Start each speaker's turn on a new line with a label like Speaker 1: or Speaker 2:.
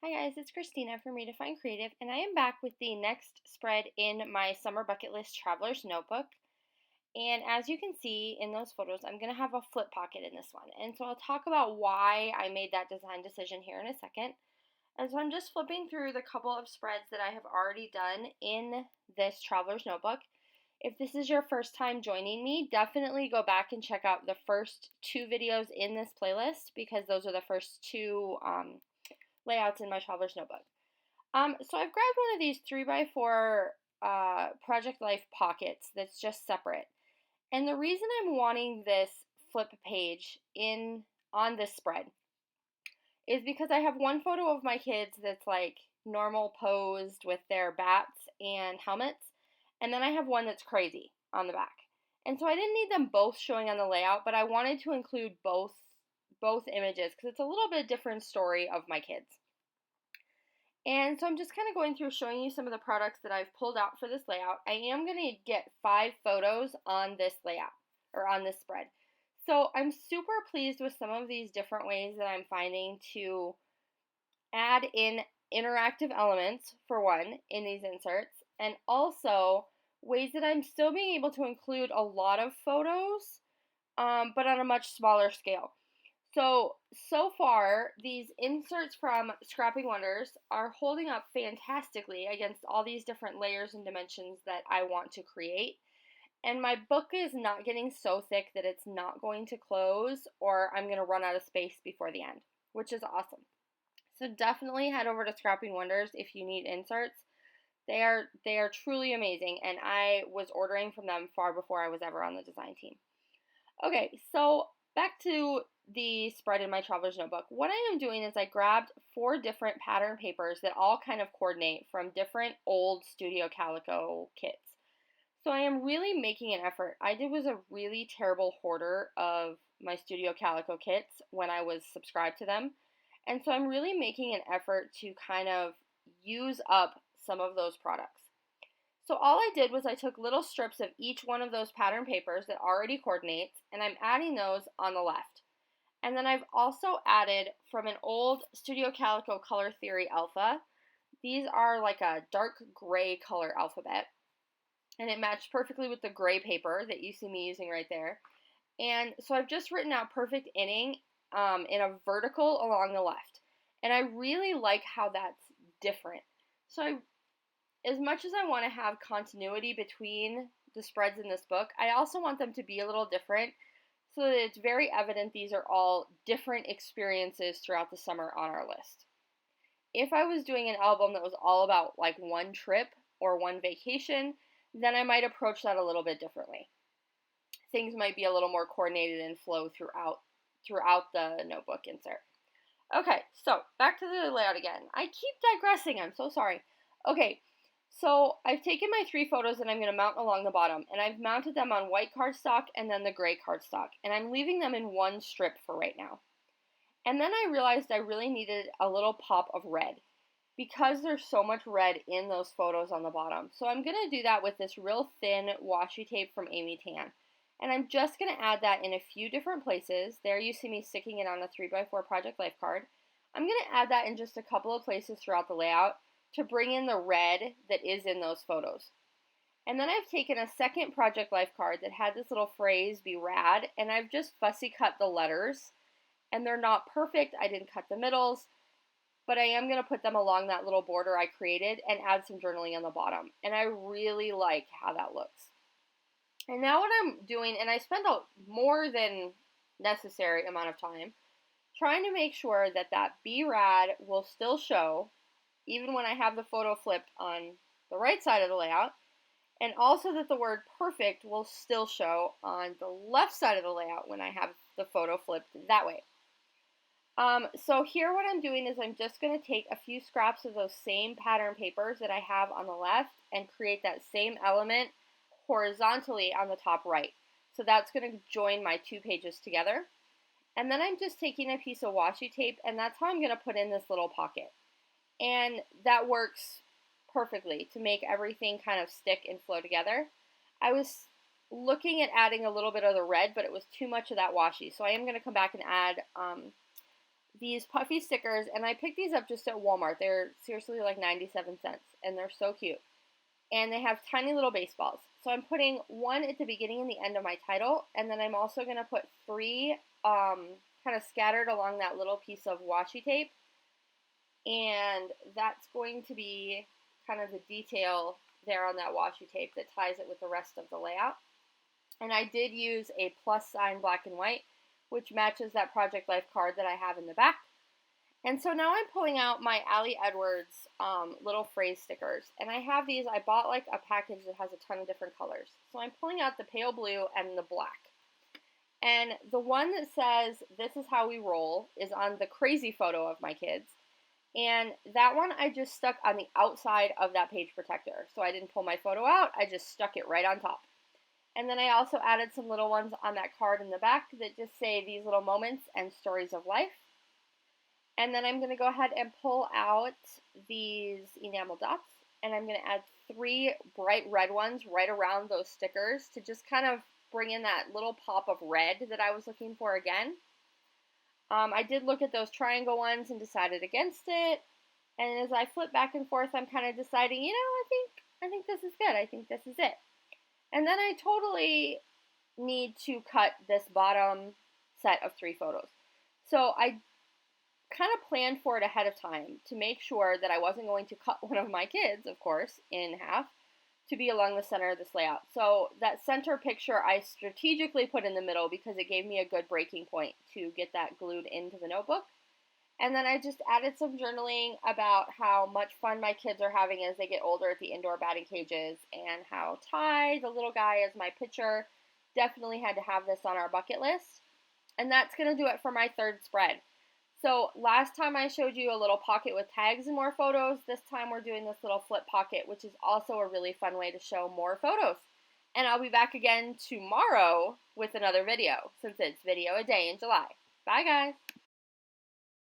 Speaker 1: Hi guys, it's Christina from Redefine Creative, and I am back with the next spread in my Summer Bucket List Traveler's Notebook. And as you can see in those photos, I'm going to have a flip pocket in this one. And so I'll talk about why I made that design decision here in a second. And so I'm just flipping through the couple of spreads that I have already done in this Traveler's Notebook. If this is your first time joining me, definitely go back and check out the first two videos in this playlist because those are the first two layouts in my Traveler's Notebook. So I've grabbed one of these 3x4 Project Life pockets that's just separate. And the reason I'm wanting this flip page on this spread is because I have one photo of my kids that's like normal posed with their bats and helmets, and then I have one that's crazy on the back. And so I didn't need them both showing on the layout, but I wanted to include both images because it's a little bit different story of my kids. And so I'm just kind of going through showing you some of the products that I've pulled out for this layout. I am going to get 5 photos on this layout, or on this spread. So I'm super pleased with some of these different ways that I'm finding to add in interactive elements, for one, in these inserts, and also ways that I'm still being able to include a lot of photos, but on a much smaller scale. So far, these inserts from Scrapping Wonders are holding up fantastically against all these different layers and dimensions that I want to create. And my book is not getting so thick that it's not going to close or I'm going to run out of space before the end, which is awesome. So definitely head over to Scrapping Wonders if you need inserts. They are truly amazing, and I was ordering from them far before I was ever on the design team. Okay, so back to the spread in my Traveler's Notebook. What I am doing is I grabbed 4 different pattern papers that all kind of coordinate from different old Studio Calico kits. So I am really making an effort. I was a really terrible hoarder of my Studio Calico kits when I was subscribed to them. And so I'm really making an effort to kind of use up some of those products. So all I did was I took little strips of each one of those pattern papers that already coordinates, and I'm adding those on the left. And then I've also added from an old Studio Calico Color Theory Alpha. These are like a dark gray color alphabet, and it matched perfectly with the gray paper that you see me using right there. And so I've just written out perfect inning in a vertical along the left. And I really like how that's different. So as much as I want to have continuity between the spreads in this book, I also want them to be a little different so that it's very evident these are all different experiences throughout the summer on our list. If I was doing an album that was all about like one trip or one vacation, then I might approach that a little bit differently. Things might be a little more coordinated and flow throughout the notebook insert. Okay, so back to the layout again. I keep digressing, I'm so sorry. Okay, so I've taken my 3 photos and I'm going to mount along the bottom, and I've mounted them on white cardstock and then the gray cardstock, and I'm leaving them in one strip for right now. And then I realized I really needed a little pop of red because there's so much red in those photos on the bottom. So I'm going to do that with this real thin washi tape from Amy Tan. And I'm just going to add that in a few different places. There you see me sticking it on a 3x4 Project Life card. I'm going to add that in just a couple of places throughout the layout to bring in the red that is in those photos. And then I've taken a second Project Life card that had this little phrase, "Be rad," and I've just fussy cut the letters. And they're not perfect. I didn't cut the middles, but I am going to put them along that little border I created and add some journaling on the bottom. And I really like how that looks. And now what I'm doing, and I spend a more than necessary amount of time trying to make sure that that "Be rad" will still show even when I have the photo flipped on the right side of the layout, and also that the word "perfect" will still show on the left side of the layout when I have the photo flipped that way. So here what I'm doing is I'm just going to take a few scraps of those same pattern papers that I have on the left and create that same element horizontally on the top right. So that's going to join my 2 pages together. And then I'm just taking a piece of washi tape, and that's how I'm going to put in this little pocket. And that works perfectly to make everything kind of stick and flow together. I was looking at adding a little bit of the red, but it was too much of that washi. So I am going to come back and add these puffy stickers, and I picked these up just at Walmart. They're seriously like 97 cents, and they're so cute. And they have tiny little baseballs. So I'm putting one at the beginning and the end of my title, and then I'm also going to put three kind of scattered along that little piece of washi tape. And that's going to be kind of the detail there on that washi tape that ties it with the rest of the layout. And I did use a plus sign black and white, which matches that Project Life card that I have in the back. And so now I'm pulling out my Allie Edwards little phrase stickers. And I have these, I bought like a package that has a ton of different colors. So I'm pulling out the pale blue and the black. And the one that says, "This is how we roll," is on the crazy photo of my kids. And that one I just stuck on the outside of that page protector. So I didn't pull my photo out, I just stuck it right on top. And then I also added some little ones on that card in the back that just say "These little moments and stories of life." And then I'm going to go ahead and pull out these enamel dots, and I'm going to add three bright red ones right around those stickers to just kind of bring in that little pop of red that I was looking for again. I did look at those triangle ones and decided against it. And as I flip back and forth, I'm kind of deciding, I think this is good. I think this is it. And then I totally need to cut this bottom set of 3 photos. So I kind of planned for it ahead of time to make sure that I wasn't going to cut one of my kids, of course, in half to be along the center of this layout. So that center picture I strategically put in the middle because it gave me a good breaking point to get that glued into the notebook. And then I just added some journaling about how much fun my kids are having as they get older at the indoor batting cages, and how Ty, the little guy, is my pitcher. Definitely had to have this on our bucket list. And that's going to do it for my 3rd spread. So last time I showed you a little pocket with tags and more photos. This time we're doing this little flip pocket, which is also a really fun way to show more photos. And I'll be back again tomorrow with another video, since it's video a day in July. Bye, guys.